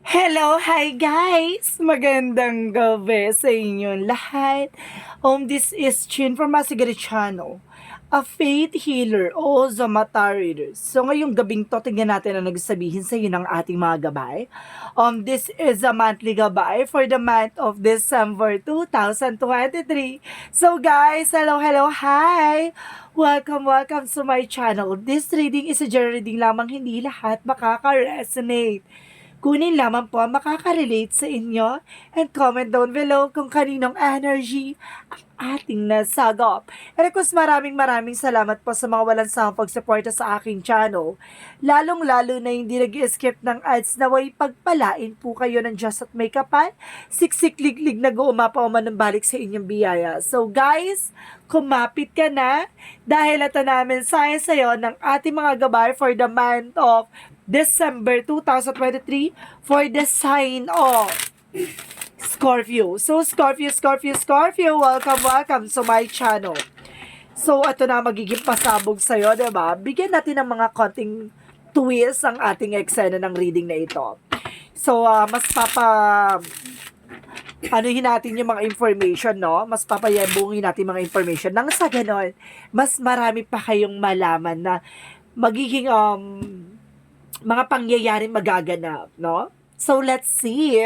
Hello, hi guys! Magandang gabi sa inyong lahat. This is Chin from Masigari Channel, a faith healer o Zamata reader. So ngayong gabing to, tingnan natin ang nagsabihin sa iyo ng ating mga gabay. This is a monthly gabay for the month of December 2023. So guys, hello, hi! Welcome to my channel. This reading is a general reading lamang, hindi lahat makaka-resonate. Kunin lamang po ang makaka-relate sa inyo and comment down below kung kaninong energy ang ating nasagop. And of course, maraming salamat po sa mga walang sawang pagsuporta sa aking channel. Lalong-lalo na hindi nag-skip ng ads na way pagpalain po kayo ng Diyos at may kapal. Siksik-liglig na guumapaw man ng balik sa inyong biyaya. So guys, kumapit ka na dahil ito namin sa'yo ng ating mga gabay for the month of December 2023 for the sign of Scorpio. So, Scorpio, welcome to my channel. So, ito na magiging pasabog sa'yo, diba? Bigyan natin ng mga konting twist ang ating eksena ng reading na ito. So, mas anuhin natin yung mga information, no? Mas papayabungin natin mga information. Nang sa ganon, mas marami pa kayong malaman na magiging mga pangyayaring magaganap, no? So, let's see.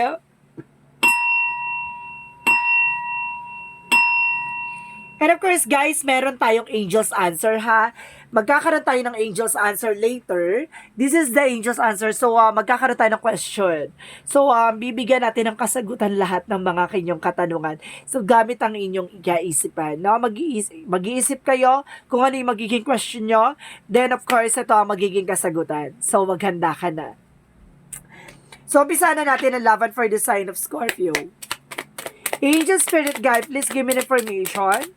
And of course, guys, meron tayong angel's answer, ha? Magkakaroon tayo ng angel's answer later. This is the angel's answer. So, magkakaroon tayo ng question. So, bibigyan natin ng kasagutan lahat ng mga kanyang katanungan. So, gamit ang inyong igaisipan, no? Mag-iisip kayo kung ano yung magiging question nyo. Then, of course, ito ang magiging kasagutan. So, maghanda ka na. So, umpisa na natin ang laban for the sign of Scorpio. Angel Spirit Guide, please give me information.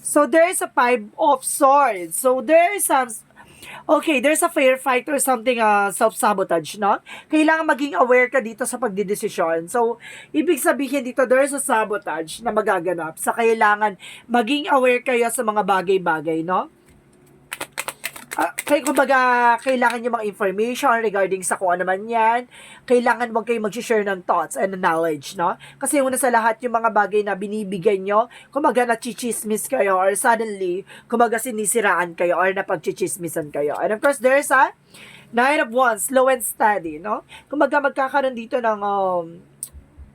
So, there is a 5 of swords. So, there is some... Okay, there's a firefight or something self-sabotage, no? Kailangan maging aware ka dito sa pagdidesisyon. So, ibig sabihin dito, there's a sabotage na magaganap. Sa kailangan maging aware kayo sa mga bagay-bagay, no? Kaya kumbaga, kailangan nyo mga information regarding sa kung ano man yan. Kailangan wag kayo mag-share ng thoughts and knowledge, no? Kasi una sa lahat, yung mga bagay na binibigay nyo, kumbaga nachichismis kayo or suddenly, kumbaga sinisiraan kayo or napagchichismisan kayo. And of course, there's a Nine of Wands, slow and steady, no? Kumbaga magkakaroon dito ng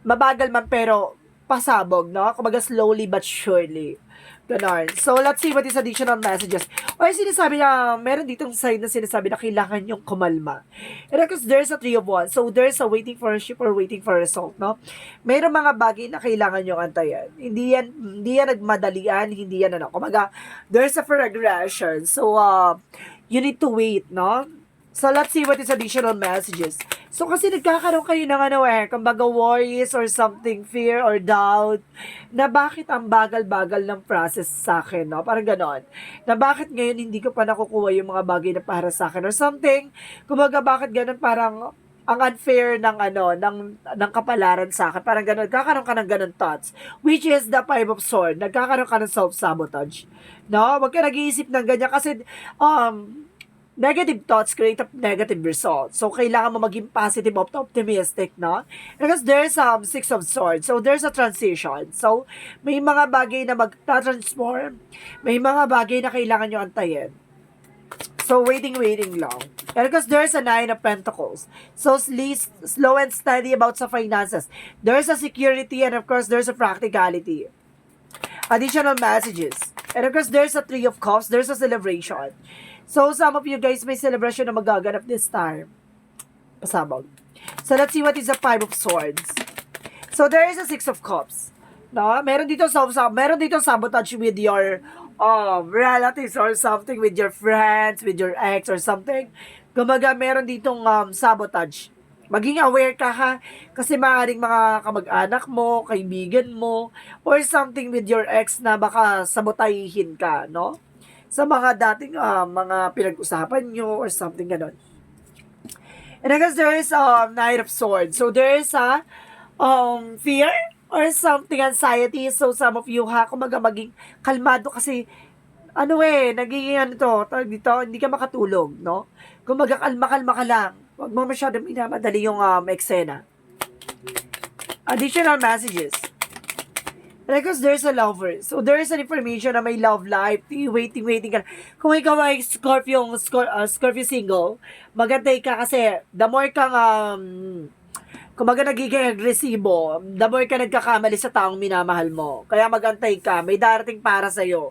mabagal man pero pasabog, no? Kumbaga slowly but surely. Ganon. So, let's see what is additional messages. O yung sinasabi na, meron ditong sign na sinasabi na kailangan yung kumalma. And because there's a Three of Wands, so there's a waiting for a ship or waiting for a result, no? Meron mga bagay na kailangan yung antayan. Hindi yan nagmadalian, hindi yan ano. Kumaga, there's a progression. So, you need to wait, no? So, let's see what is additional messages. So, kasi nagkakaroon kayo ng kumbaga worries or something, fear or doubt, na bakit ang bagal-bagal ng process sa akin, no? Parang ganon. Na bakit ngayon hindi ko pa nakukuha yung mga bagay na para sa akin or something. Kumbaga, bakit ganon parang ang unfair ng kapalaran sa akin. Parang ganon. Nagkakaroon ka ng ganon thoughts. Which is the Five of Swords. Nagkakaroon ka ng self-sabotage. No? Huwag ka nag-iisip ng ganyan kasi, negative thoughts create a negative result. So, kailangan mo maging positive, optimistic, no? Because there's Six of Swords. So, there's a transition. So, may mga bagay na magta-transform. May mga bagay na kailangan nyo antayin. So, waiting lang. And because there's a Nine of Pentacles. So, slow and steady about sa finances. There's a security and of course, there's a practicality. Additional messages. And of course, there's a Three of Cups. There's a celebration. So, some of you guys may celebration na magaganap this time. Pasabog. So, let's see what is the Five of Swords. So, there is a Six of Cups. No? Meron dito sabotage with your relatives or something, with your friends, with your ex or something. Gumaga, meron ditong sabotage. Maging aware ka, ha, kasi maaaring mga kamag-anak mo, kaibigan mo, or something with your ex na baka sabotahihin ka, no? Sa mga dating mga pinag-usapan nyo or something ganon. And I guess there is a Knight of Swords. So there is a fear or something, anxiety. So some of you, ha, kumaga maging kalmado kasi nagiging dito, hindi ka makatulog, no? Kumaga kalma ka lang. Huwag mo masyadong minamadali yung eksena. Additional messages. Because there's a lover. So, there's an information na may love life. Waiting ka. Kung ikaw ay Scorpio single, magantay ka kasi the more kang, kumbaga nagiging agresibo, the more ka nagkakamali sa taong minamahal mo. Kaya magantay ka. May darating para sa'yo.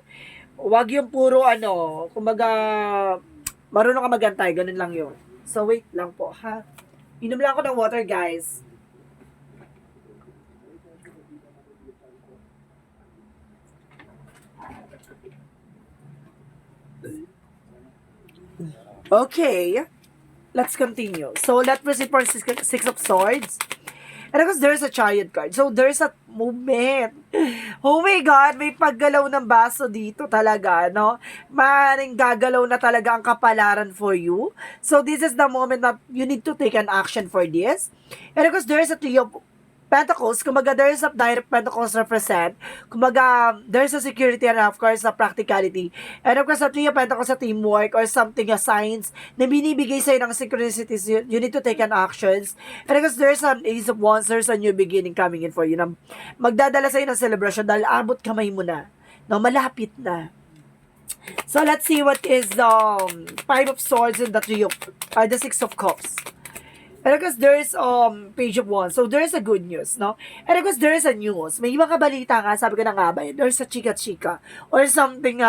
Huwag yung puro kumbaga, marunong ka magantay. Ganun lang yun. So, wait lang po, ha? Inom lang ako ng water, guys. Okay, let's continue. So, let's proceed for Six of Swords. And of course, there's a Chariot card. So, there's a movement. Oh my God, may paggalaw ng baso dito talaga, no? Maaaring gagalaw na talaga ang kapalaran for you. So, this is the moment that you need to take an action for this. And of course, there's a Three of Pentacles, kumbaga there's a Knight of Pentacles represent, kumbaga there's a security and of course a practicality. And of course, a Three of Pentacles sa teamwork or something, a signs na binibigay sa'yo ng synchronicities, you need to take an actions. And of course, there's an Ace of Wands, there's a new beginning coming in for you na magdadala sa'yo ng celebration dahil abot kamay mo na, no, malapit na. So, let's see what is the Five of Swords and the Six of Cups. And of course, there's Page of Wands. So, there's a good news, no? And of course, there's a news. May mga balita nga, sabi ko na nga ba, there's a chika-chika. Or something,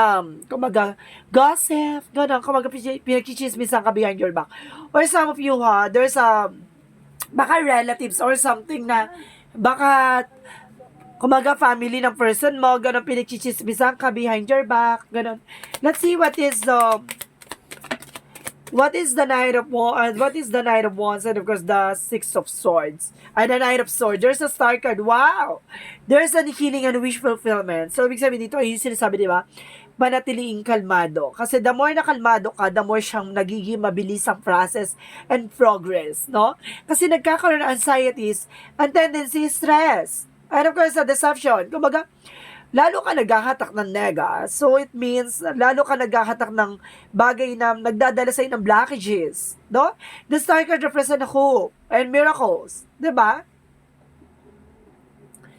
kumaga, gossip, gano'n, kumaga, pinagchichismisan ka behind your back. Or some of you, there's baka relatives or something na, baka, kumaga, family ng person mo, gano'n, pinagchichismisan ka behind your back, gano'n. Let's see what is the Knight of Wands? What is the Knight of Wands? And of course, the Six of Swords. And the Knight of Swords. There's a Star card. Wow! There's a healing and wish fulfillment. So, ibig sabihin dito, ay yung sinasabi, di ba? Manatiliing kalmado. Kasi the more na kalmado ka, the more siyang nagiging mabilis ang process and progress, no? Kasi nagkakaroon ng anxieties and tendency stress. And of course, the deception. Kumbaga, lalo ka naghahatak ng nega. So, it means, lalo ka naghahatak ng bagay na nagdadala sa'yo ng blockages. No? The Star card represent hope and miracles. Diba?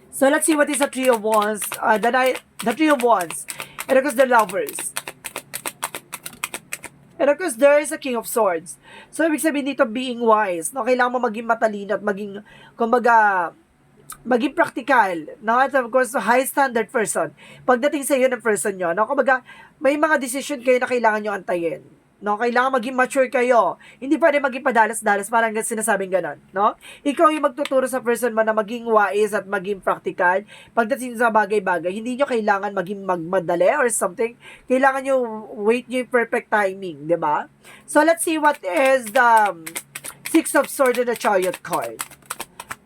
So, let's see what is the Three of Wands. The Three of Wands. And of course, the Lovers. And of course, there is a King of Swords. So, ibig sabihin dito, being wise. No? Kailangan mo maging matalino at maging, kumbaga, maging practical, no? At of course, high standard person. Pagdating sa iyo ng person nyo, no? Kumbaga, may mga decision kayo na kailangan nyo antayin. No? Kailangan maging mature kayo. Hindi pwede maging padalas-dalas, parang sinasabing ganon, no? Ikaw yung magtuturo sa person mo na maging wise at maging practical. Pagdating sa bagay-bagay, hindi nyo kailangan maging magmadali or something. Kailangan nyo wait nyo yung perfect timing, di ba? So, let's see what is the Six of Swords and the Chariot card.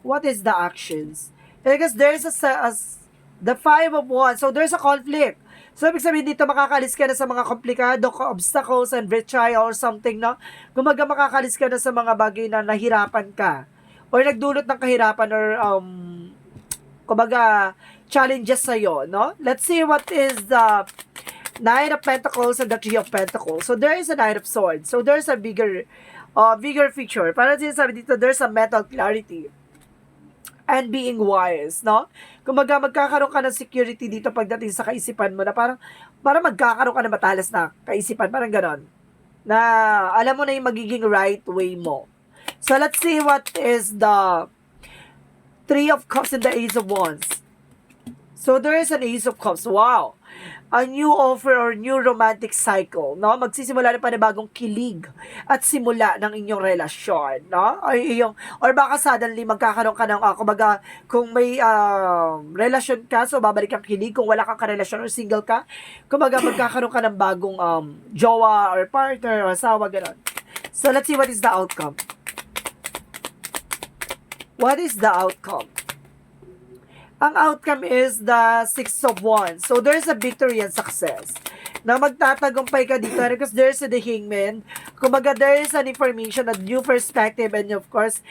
What is the actions? Because there's the Five of Wands. So, there's a conflict. So, ibig sabihin dito, makakalis ka na sa mga komplikado, obstacles, and betrayal or something, no? Kumaga, makakalis ka na sa mga bagay na nahirapan ka. Or nagdulot ng kahirapan or, kumaga, challenges sa'yo, no? Let's see what is the Knight of Pentacles and the Three of Pentacles. So, there is a Knight of Swords. So, there's a bigger picture. Parang sinasabi dito, there's a mental clarity and being wise, no? Kumaga, magkakaroon ka ng security dito pagdating sa kaisipan mo na parang magkakaroon ka ng matalas na kaisipan, parang ganon. Na alam mo na yung magiging right way mo. So, let's see what is the Three of Cups and the Ace of Wands. So, there is an Ace of Cups. Wow! A new offer or new romantic cycle, no? Magsisimula na panibagong kilig at simula ng inyong relasyon, no? Or baka suddenly magkakaroon ka ng, kumbaga, kung may relasyon ka, so babalik ang kilig. Kung wala kang karelasyon or single ka, kumbaga, magkakaroon ka ng bagong jowa or partner or asawa, gano'n. So, let's see what is the outcome. What is the outcome? Ang outcome is the Six of Wands. So, there's a victory and success. Na magtatagumpay ka dito because there's the Hangman. Kumbaga, there is an information, a new perspective, and of course,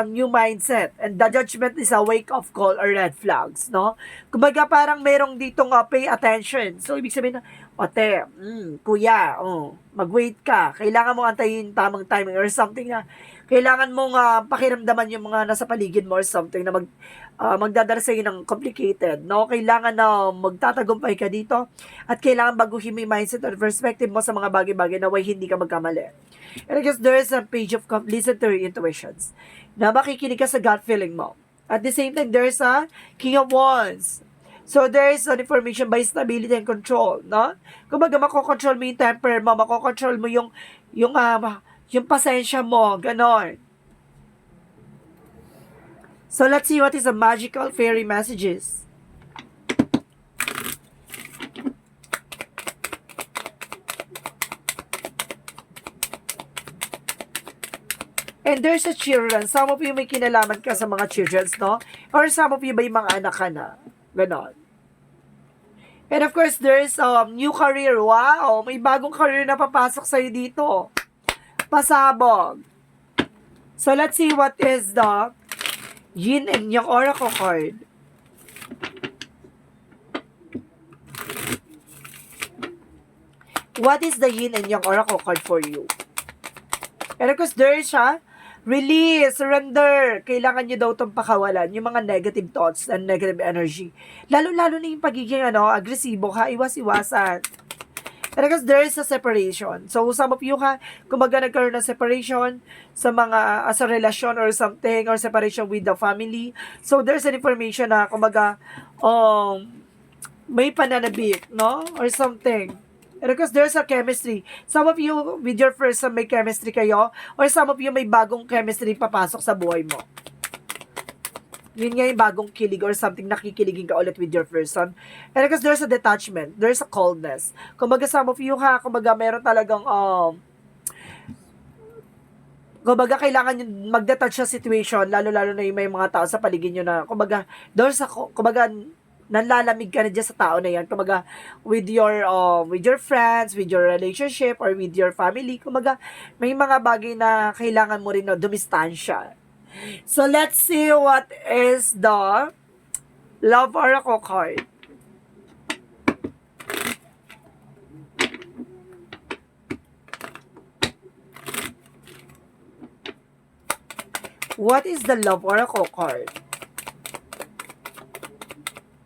new mindset. And the Judgment is a wake-up call or red flags, no? Kumbaga, parang merong ditong pay attention. So, ibig sabihin na, Ote, kuya, mag-wait ka. Kailangan mo antayin tamang timing or something na kailangan mong pakiramdaman yung mga nasa paligid mo or something na magdadala sa'yo ng complicated, no? Kailangan na magtatagumpay ka dito at kailangan baguhin mo yung mindset or perspective mo sa mga bagay-bagay na way hindi ka magkamali. And I guess there is a page of listen to your intuitions na makikinig ka sa gut feeling mo. At the same time, there's a King of Wands. So, there is an information by stability and control, no? Kumbaga, makokontrol mo yung temper mo, makokontrol mo yung pasensya mo, ganon. So, let's see what is the magical fairy messages. And there's a children. Some of you may kinalaman ka sa mga children, no? Or some of you may mga anak ka na. Ganon. And of course, there's new career. Wow! May bagong career na papasok sa'yo dito. Pasabog. So, let's see what is the Yin and Yang Oracle card. What is the Yin and Yang Oracle card for you? And of course, there siya. Release, surrender. Kailangan nyo daw itong pakawalan. Yung mga negative thoughts and negative energy. Lalo-lalo na yung pagiging agresibo ka, iwas-iwasan. And because there is a separation. So, some of you kumbaga nagkaroon ng separation sa mga, sa relasyon or something, or separation with the family. So, there's an information na, kumbaga, may pananabik, no? Or something. And because there's a chemistry. Some of you, with your person, may chemistry kayo. Or some of you, may bagong chemistry papasok sa buhay mo. Yun nga yung bagong kilig or something, nakikiligin ka ulit with your person. And because there's a detachment, there's a coldness. Kumbaga, some of you kumbaga, meron talagang, kumbaga, kailangan yung mag-detach sa situation, lalo-lalo na yung may mga tao sa paligid nyo na, kumbaga, kumbaga, nanlalamig ka na dyan sa tao na yan, kumbaga, with your friends, with your relationship, or with your family, kumbaga, may mga bagay na kailangan mo rin na dumistansya. So, let's see what is the Love Oracle card. What is the Love Oracle card?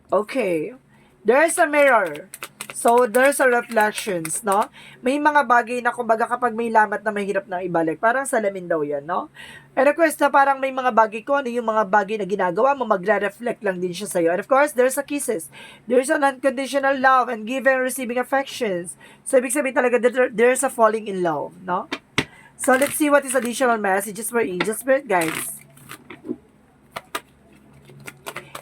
Okay. There's a mirror. So, there's a reflections, no? May mga bagay na, kumbaga, kapag may lamat na mahirap na ibalik, parang salamin daw yan, no? And of course, na parang may mga bagay ko, yung mga bagay na ginagawa mo, magre-reflect lang din siya sa'yo. And of course, there's a kisses. There's an unconditional love and giving and receiving affections. So, ibig sabihin talaga, there's a falling in love, no? So, let's see what is additional messages for Angel Spirit, guys.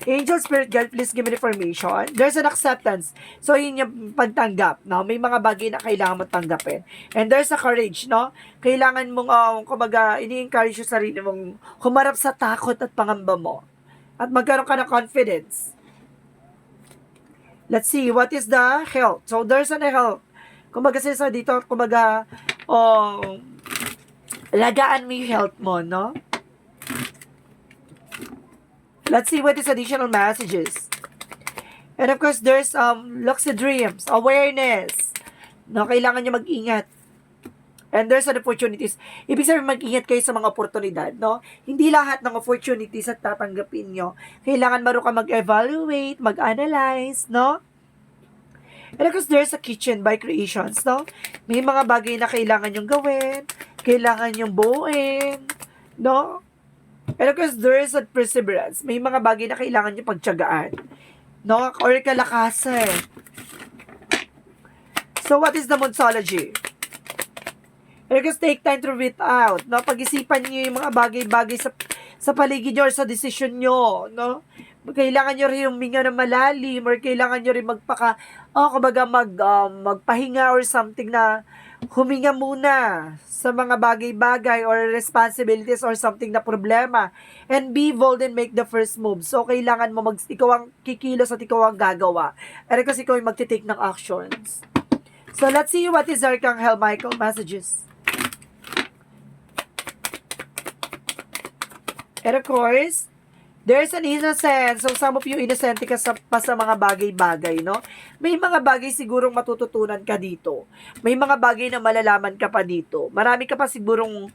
Angel Spirit Guide, please give me information. There's an acceptance. So, yun yung pagtanggap, no? May mga bagay na kailangan mo tanggapin. And there's a courage, no? Kailangan mong, kumbaga, ini-encourage yung sarili mong humarap sa takot at pangamba mo. At magkaroon ka ng confidence. Let's see, what is the health? So, there's an health. Kumbaga, sa dito, kumbaga, lagaan mo yung health mo, no? Let's see what is additional messages. And of course, there's lucid dreams, awareness. No, kailangan nyo mag-ingat. And there's an opportunities. Ibig sabihin, mag-ingat kayo sa mga oportunidad, no? Hindi lahat ng opportunities at tatanggapin nyo. Kailangan marunong ka mag-evaluate, mag-analyze, no? And of course, there's a kitchen by creations, no? May mga bagay na kailangan nyong gawin, kailangan nyong buuin, no? And of course, there is a perseverance. May mga bagay na kailangan nyo pagtiyagaan. No? Or kalakasan. So, what is the Monsology? And of course, take time to read out. No? Pag-isipan nyo yung mga bagay-bagay sa paligid nyo or sa desisyon nyo. No? Kailangan nyo rin huminga ng malalim or kailangan nyo rin magpahinga or something na huminga muna sa mga bagay-bagay or responsibilities or something na problema. And be bold and make the first move. So, kailangan mo ikaw ang kikilos at ikaw ang gagawa. And kasi ikaw yung magtitake ng actions. So, let's see what is Archangel Michael messages. And of course, There's an innocence. So, some of you innocent ka pa sa mga bagay-bagay, no? May mga bagay sigurong matututunan ka dito. May mga bagay na malalaman ka pa dito. Marami ka pa sigurong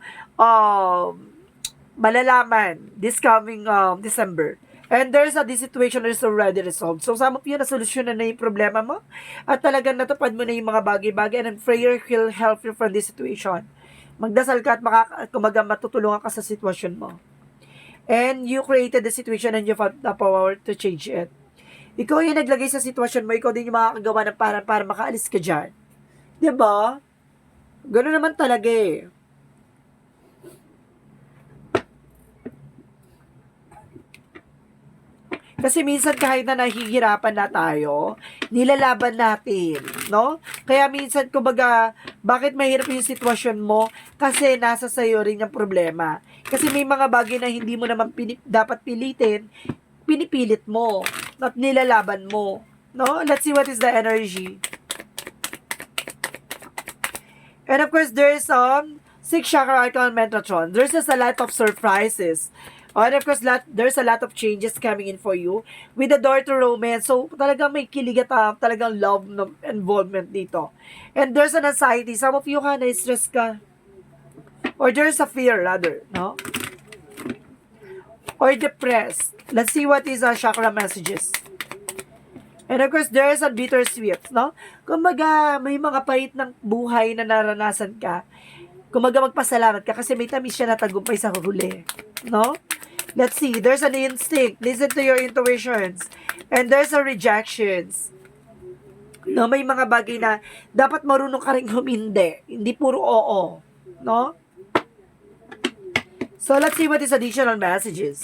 malalaman this coming December. And this situation is already resolved. So, some of you, nasolusyonan na yung problema mo. At talagang natupad mo na yung mga bagay-bagay. And prayer will help you from this situation. Magdasal ka at kumaga matutulungan ka sa sitwasyon mo. And you created the situation and you have the power to change it. Ikaw yung naglagay sa sitwasyon mo, ikaw din yung makakagawa ng parang para makaalis ka dyan. Diba? Gano'n naman talaga eh. Kasi minsan kahit na nahihirapan na tayo, nilalaban natin, no? Kaya minsan, kumbaga, bakit mahirap yung sitwasyon mo? Kasi nasa sayo rin yung problema. Kasi may mga bagay na hindi mo naman dapat pilitin, pinipilit mo, at nilalaban mo, no? Let's see what is the energy. And of course, there's 6 chakra arcane Metatron. There's just a lot of surprises. And of course, there's a lot of changes coming in for you with the door to romance. So, talagang may kilig at talagang love involvement dito. And there's an anxiety. Some of you na-stress ka. Or there's a fear rather, no? Or depressed. Let's see what is chakra messages. And of course, there's a bittersweet, no? Kumbaga, may mga pahit ng buhay na naranasan ka. Kumbaga, magpasalamat ka kasi may tamis siya na tagumpay sa huli, no? Let's see. There's an instinct. Listen to your intuitions. And there's a rejections. No, may mga bagay na dapat marunong ka rin humindi. Hindi puro oo. No? So, let's see what is additional messages.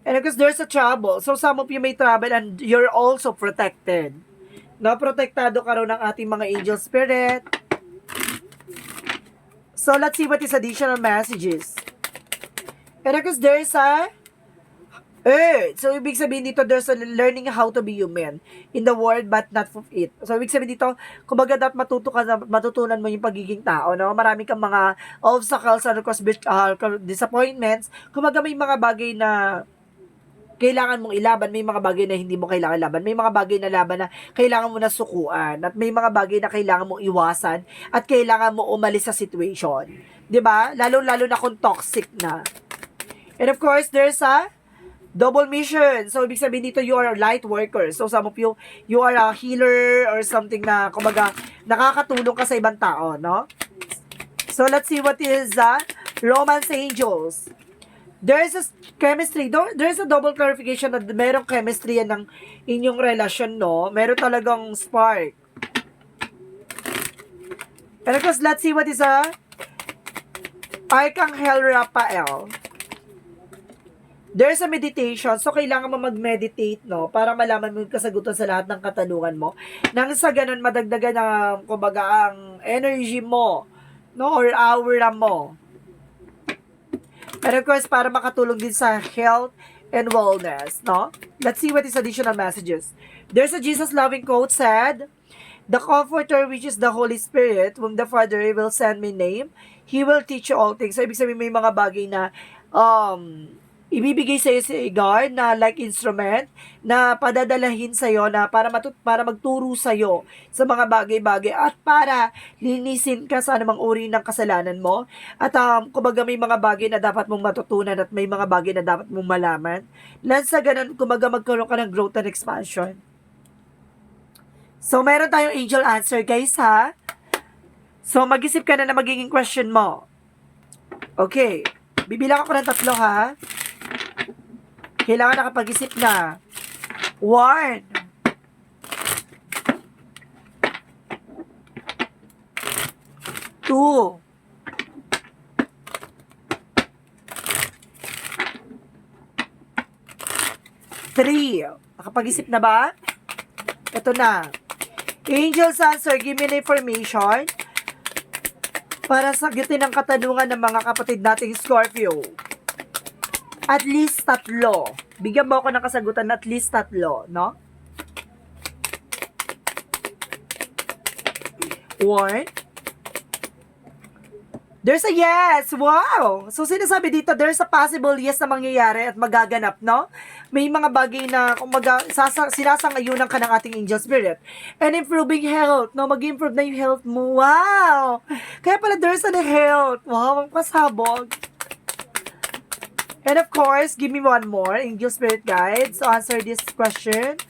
And because there's a trouble. So, some of you may trouble and you're also protected. No, protektado ka rin ng ating mga angel spirit. So, let's see what is additional messages. And because there's a earth. So, ibig sabihin dito, there's a learning how to be human in the world but not of it. So, ibig sabihin dito, kumbaga dapat matutunan mo yung pagiging tao, no? Marami kang mga obstacles, and of course, disappointments. Kumbaga may mga bagay na kailangan mong ilaban, may mga bagay na hindi mo kailangan laban, may mga bagay na laban na kailangan mo na sukuan, at may mga bagay na kailangan mo iwasan, at kailangan mo umalis sa situation. 'Di ba? Lalo-lalo na kung toxic na. And of course, there's a double mission. So, ibig sabihin dito, you are a light worker. So, some of you are a healer or something na, kumbaga, nakakatulong ka sa ibang tao, no? So, let's see what is romance angels. There's a chemistry. There's a double clarification na merong chemistry yan ng inyong relasyon, no? Meron talagang spark. And of course, let's see what is Archangel Raphael. There's a meditation. So, kailangan mo mag-meditate, no? Para malaman mo yung kasagutan sa lahat ng katanungan mo. Nang sa ganun, madagdagan na, kumbaga, ang energy mo, no? Or aura mo. And of course, para makatulong din sa health and wellness, no? Let's see what is additional messages. There's a Jesus-loving quote said, "The Comforter, which is the Holy Spirit, whom the Father will send me name, He will teach you all things." So, ibig sabihin may mga bagay na ibibigay sa'yo si God na like instrument na padadalahin sa'yo na para magturo sa'yo sa mga bagay-bagay at para linisin ka sa anumang uri ng kasalanan mo. At kumbaga may mga bagay na dapat mong matutunan at may mga bagay na dapat mong malaman. Lan sa ganun, kumbaga magkaroon ka ng growth and expansion. So, meron tayong angel answer, guys, ha? So, mag-isip ka na magiging question mo. Okay. Bibilang ako ng 3, ha? Kailangan nakapag-isip na. 1. 2. 3. Nakapag-isip na ba? Ito na. Angel's answer, give me the information para sagutin ang katanungan ng mga kapatid nating Scorpio. At least 3. Bigyan mo ako ng kasagutan at least 3, no? 1. There's a yes! Wow! So, sinasabi dito, there's a possible yes na mangyayari at magaganap, no? May mga bagay na, kumbaga, sinasangayunan ka ng ating angel spirit. And improving health, no? Mag-improve na yung health mo. Wow! Kaya pala, there's a health. Wow, ang pasabog. And of course, give me one more, angel spirit guides, to answer this question.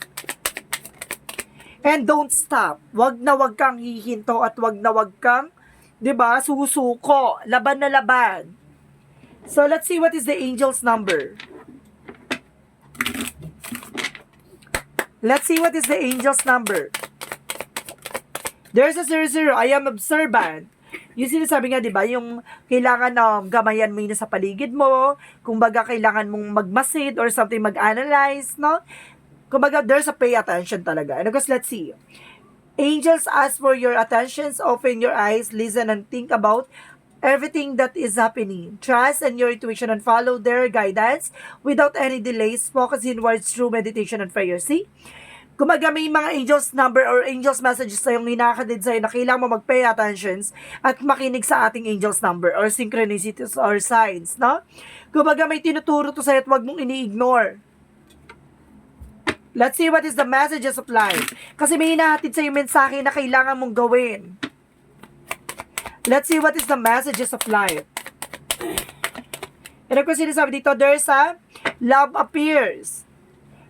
And don't stop. Wag na wag kang hihinto at wag na wag kang, 'di ba, susuko. Laban na laban. So let's see what is the angel's number. Let's see what is the angel's number. There's a 00. I am observant. Yung sinasabi nga, 'di ba, yung kailangan na gamayan mo yun sa paligid mo, kumbaga kailangan mong magmasid or something, mag-analyze, no? Kumbaga, there's a pay attention talaga. And of course, let's see. Angels ask for your attentions, open your eyes, listen and think about everything that is happening. Trust in your intuition and follow their guidance without any delays. Focus inwards through meditation and prayer. See? Kumaga may mga angels number or angels messages sa yung hinakadid sa'yo na kailangan mo mag-pay attentions at makinig sa ating angels number or synchronicities or signs, no? Kumaga may tinuturo to sa'yo at wag mong ini-ignore. Let's see what is the messages of life. Kasi may hinahatid sa'yo mensahe na kailangan mong gawin. Let's see what is the messages of life. And of course, sinasabi dito, there's a love appears.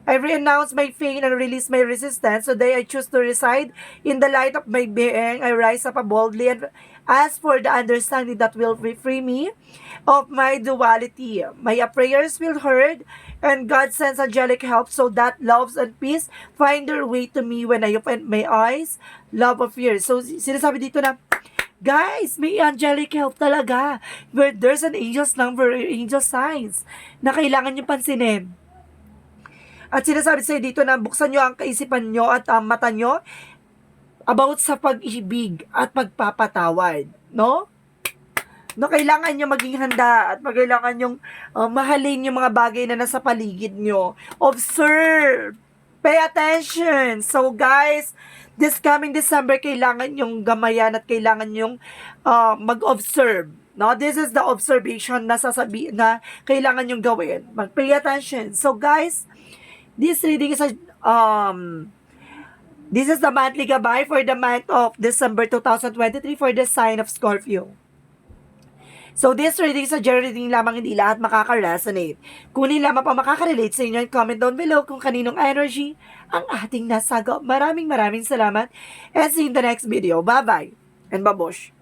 I renounce my pain and release my resistance. Today, I choose to reside in the light of my being. I rise up boldly and ask for the understanding that will free me of my duality. My prayers will heard, and God sends angelic help so that love and peace find their way to me when I open my eyes. Love appears. So, sinasabi dito na, guys, may angelic help talaga. Where there's an angel's number, angel signs na kailangan nyo pansinin. At sinasabi sa'yo dito na buksan nyo ang kaisipan nyo at ang mata nyo about sa pag-ibig at pagpapatawad. No? No, kailangan nyo maging handa at kailangan nyo mahalin yung mga bagay na nasa paligid nyo. Observe. Pay attention. So guys, this coming December, kailangan nyong gamayan at kailangan nyong mag-observe. No, this is the observation na na kailangan nyong gawin. Mag-pay attention. So guys, this reading is this is the monthly gabay for the month of December 2023 for the sign of Scorpio. So this reading is a general reading lamang, hindi lahat makaka-resonate. Kunin lamang pa makaka-relate sa inyo and comment down below kung kaninong energy ang ating nasagap. Maraming salamat and see you in the next video. Bye-bye and babush!